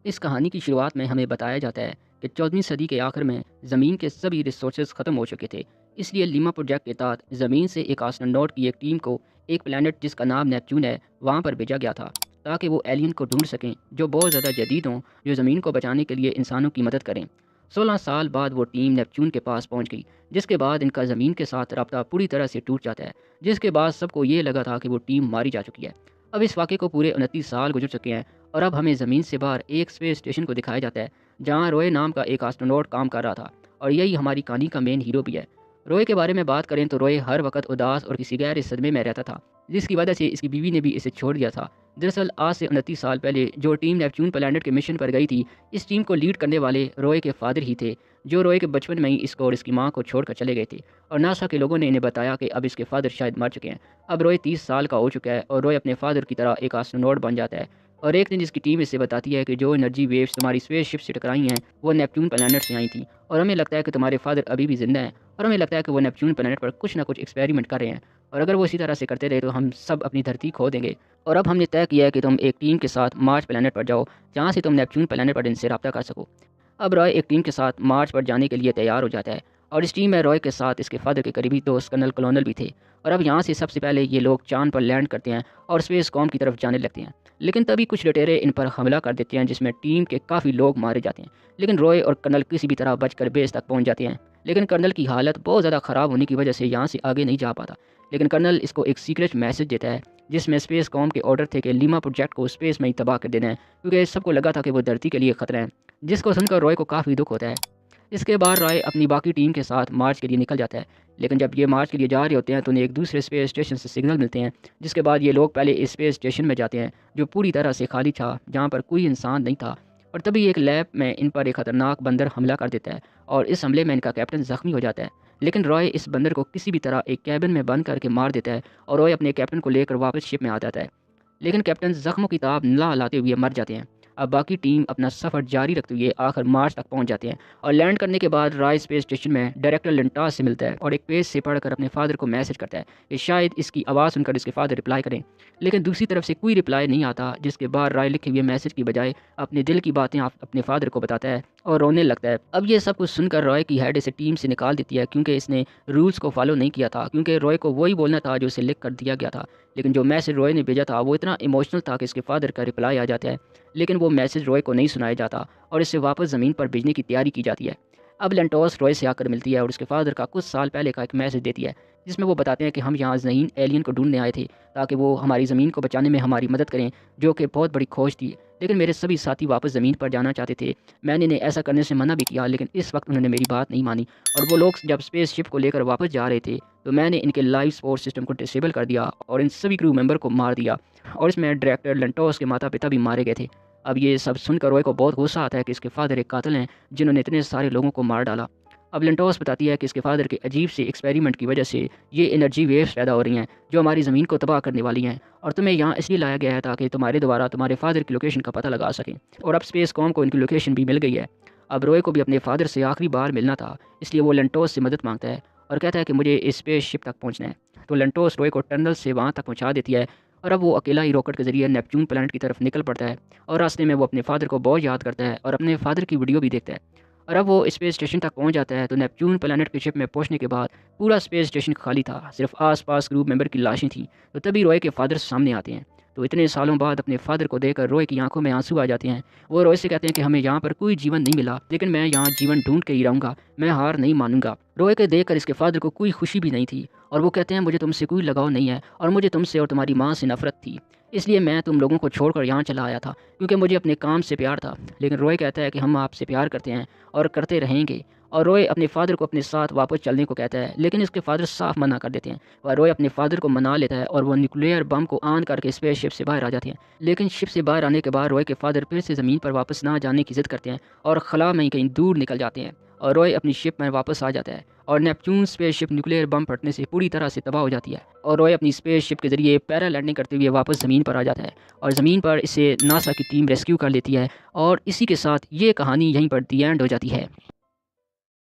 इस कहानी की शुरुआत में हमें बताया जाता है कि 14वीं सदी के आखिर में ज़मीन के सभी रिसोर्सेज ख़त्म हो चुके थे। इसलिए लीमा प्रोजेक्ट के तहत ज़मीन से एक एस्ट्रोनॉट की एक टीम को एक प्लैनेट जिसका नाम नेपच्यून है वहाँ पर भेजा गया था, ताकि वो एलियन को ढूंढ सकें जो बहुत ज़्यादा जदीद हों, जो ज़मीन को बचाने के लिए इंसानों की मदद करें। 16 साल बाद वो टीम नेपच्यून के पास पहुँच गई, जिसके बाद इनका ज़मीन के साथ रब्ता पूरी तरह से टूट जाता है, जिसके बाद सबको ये लगा था कि वो टीम मारी जा चुकी है। अब इस वाक़े को पूरे 29 साल गुजर चुके हैं और अब हमें ज़मीन से बाहर एक स्पेस स्टेशन को दिखाया जाता है, जहाँ रॉय नाम का एक एस्ट्रोनॉट काम कर रहा था और यही हमारी कहानी का मेन हीरो भी है। रॉय के बारे में बात करें तो रॉय हर वक्त उदास और किसी गहरे सदमे में रहता था, जिसकी वजह से इसकी बीवी ने भी इसे छोड़ दिया था। दरअसल आज से 29 साल पहले जो टीम नेपच्यून प्लैनेट के मिशन पर गई थी, इस टीम को लीड करने वाले रॉय के फादर ही थे, जो रॉय के बचपन में ही इसको और इसकी माँ को छोड़कर चले गए थे। और नासा के लोगों ने इन्हें बताया कि अब इसके फादर शायद मर चुके हैं। अब रॉय 30 साल का हो चुका है और रॉय अपने फादर की तरह एक एस्ट्रोनॉट बन जाता है। और एक दिन इसकी टीम इससे बताती है कि जो एनर्जी वेव्स तुम्हारी स्पेसशिप से टकराई हैं वो नेपच्यून प्लैनेट से आई थी, और हमें लगता है कि तुम्हारे फादर अभी भी जिंदा हैं, और हमें लगता है कि वो नेपच्यून प्लैनेट पर कुछ ना कुछ एक्सपेरिमेंट कर रहे हैं, और अगर वो इसी तरह से करते रहे तो हम सब अपनी धरती खो देंगे। और अब हमने तय किया है कि तुम एक टीम के साथ मार्स प्लैनेट पर जाओ, जहाँ से तुम नेपच्यून प्लैनेट पर इनसे रब्ता कर सको। अब रॉय एक टीम के साथ मार्च पर जाने के लिए तैयार हो जाता है, और इस टीम में रॉय के साथ इसके फादर के करीबी दोस्त कर्नल कलोनल भी थे। और अब यहाँ से सबसे पहले ये लोग चांद पर लैंड करते हैं और स्पेस कॉम की तरफ जाने लगते हैं। लेकिन तभी कुछ लुटेरे इन पर हमला कर देते हैं, जिसमें टीम के काफ़ी लोग मारे जाते हैं। लेकिन रॉय और कर्नल किसी भी तरह बचकर बेस तक पहुँच जाते हैं। लेकिन कर्नल की हालत बहुत ज़्यादा ख़राब होने की वजह से यहाँ से आगे नहीं जा पाता। लेकिन कर्नल इसको एक सीक्रेट मैसेज देता है, जिसमें स्पेस कॉम के ऑर्डर थे कि लीमा प्रोजेक्ट को स्पेस में ही तबाह कर देना है, क्योंकि सबको लगा था कि वो धरती के लिए खतरा है, जिसको सुनकर रॉय को काफ़ी दुख होता है। इसके बाद रॉय अपनी बाकी टीम के साथ मार्च के लिए निकल जाता है। लेकिन जब ये मार्च के लिए जा रहे होते हैं तो उन्हें एक दूसरे स्पेस स्टेशन से सिग्नल मिलते हैं, जिसके बाद ये लोग पहले इस स्पेस स्टेशन में जाते हैं, जो पूरी तरह से खाली था, जहाँ पर कोई इंसान नहीं था। और तभी एक लैब में इन पर एक खतरनाक बंदर हमला कर देता है, और इस हमले में इनका कैप्टन जख्मी हो जाता है। लेकिन रॉय इस बंदर को किसी भी तरह एक कैबिन में बंद करके मार देता है, और रॉय अपने कैप्टन को लेकर वापस शिप में आ जाता है। लेकिन कैप्टन जख्मों की ताब न लाते हुए मर जाते हैं। अब बाकी टीम अपना सफ़र जारी रखते हुए आखिर मार्च तक पहुंच जाते हैं, और लैंड करने के बाद रॉय स्पेस स्टेशन में डायरेक्टर लिंटास से मिलता है और एक पेज से पढ़कर अपने फादर को मैसेज करता है कि शायद इसकी आवाज़ सुनकर इसके फादर रिप्लाई करें। लेकिन दूसरी तरफ से कोई रिप्लाई नहीं आता, जिसके बाद रॉय लिखे हुए मैसेज की बजाय अपने दिल की बातें अपने फादर को बताता है और रोने लगता है। अब ये सब कुछ सुनकर रॉय की हेड इसे टीम से निकाल देती है, क्योंकि इसने रूल्स को फॉलो नहीं किया था, क्योंकि रॉय को वही बोलना था जो उसे लिख कर दिया गया था। लेकिन जो मैसेज रॉय ने भेजा था वो इतना इमोशनल था कि इसके फादर का रिप्लाई आ जाता है, लेकिन वो मैसेज रॉय को नहीं सुनाया जाता और इसे वापस ज़मीन पर भेजने की तैयारी की जाती है। अब लेंटोस रॉय से आकर मिलती है और उसके फादर का कुछ साल पहले का एक मैसेज देती है, जिसमें वो बताते हैं कि हम यहाँ ज़हीन एलियन को ढूंढने आए थे, ताकि वो हमारी ज़मीन को बचाने में हमारी मदद करें, जो कि बहुत बड़ी खोज थी। लेकिन मेरे सभी साथी वापस ज़मीन पर जाना चाहते थे। मैंने इन्हें ऐसा करने से मना भी किया, लेकिन इस वक्त उन्होंने मेरी बात नहीं मानी, और वो लोग जब स्पेस शिप को लेकर वापस जा रहे थे तो मैंने इनके लाइफ सपोर्ट सिस्टम को डिसेबल कर दिया और इन सभी क्रू मेंबर को मार दिया, और इसमें डायरेक्टर लेंटोस के माता पिता भी मारे गए थे। अब ये सब सुनकर रॉय को बहुत गुस्सा आता है कि इसके फादर एक कातिल हैं, जिन्होंने इतने सारे लोगों को मार डाला। अब लेंटोस बताती है कि इसके फादर के अजीब से एक्सपेरिमेंट की वजह से ये एनर्जी वेव्स पैदा हो रही हैं, जो हमारी ज़मीन को तबाह करने वाली हैं, और तुम्हें यहाँ इसलिए लाया गया है ताकि तुम्हारे द्वारा तुम्हारे फादर की लोकेशन का पता लगा सकें। और अब स्पेस कॉम को इनकी लोकेशन भी मिल गई है। अब रॉय को भी अपने फादर से आखिरी बार मिलना था, इसलिए वो लेंटोस से मदद मांगता है और कहता है कि मुझे इस स्पेस शिप तक पहुँचना है। तो लेंटोस रॉय को टनल से वहाँ तक पहुँचा देती है, और अब वो अकेला ही रॉकेट के जरिए नेपच्यून प्लैनेट की तरफ निकल पड़ता है। और रास्ते में वो अपने फादर को बहुत याद करता है और अपने फादर की वीडियो भी देखता है। और अब वो स्पेस स्टेशन तक पहुंच जाता है तो नेपच्यून प्लैनेट की शिप में पहुंचने के बाद पूरा स्पेस स्टेशन खाली था, सिर्फ आसपास ग्रुप मेंबर की लाशें थीं। तो तभी रॉय के फादर सामने आते हैं। तो इतने सालों बाद अपने फादर को देखकर रॉय की आंखों में आंसू आ जाते हैं। वो रॉय से कहते हैं कि हमें यहाँ पर कोई जीवन नहीं मिला, लेकिन मैं यहाँ जीवन ढूंढ के ही रहूँगा, मैं हार नहीं मानूंगा। रॉय के देखकर इसके फादर को कोई खुशी भी नहीं थी, और वो कहते हैं मुझे तुमसे कोई लगाव नहीं है, और मुझे तुमसे और तुम्हारी माँ से नफरत थी, इसलिए मैं तुम लोगों को छोड़कर यहाँ चला आया था, क्योंकि मुझे अपने काम से प्यार था। लेकिन रॉय कहता है कि हम आपसे प्यार करते हैं और करते रहेंगे। और रॉय अपने फादर को अपने साथ वापस चलने को कहता है, लेकिन इसके फादर साफ मना कर देते हैं। और रॉय अपने फादर को मना लेता है और वो न्यूक्लियर बम को ऑन करके स्पेस शिप से बाहर आ जाते हैं। लेकिन शिप से बाहर आने के बाद रॉय के फादर फिर से ज़मीन पर वापस ना जाने की जिद करते हैं और खला में ही कहीं दूर निकल जाते हैं, और रॉय अपनी शिप में वापस आ जाता है। और नेपच्यून स्पेसशिप न्यूक्लियर बम फटने से पूरी तरह से तबाह हो जाती है, और रॉय अपनी स्पेसशिप के जरिए पैरा लैंडिंग करते हुए वापस ज़मीन पर आ जाता है, और ज़मीन पर इसे नासा की टीम रेस्क्यू कर लेती है। और इसी के साथ ये कहानी यहीं पर दी एंड हो जाती है।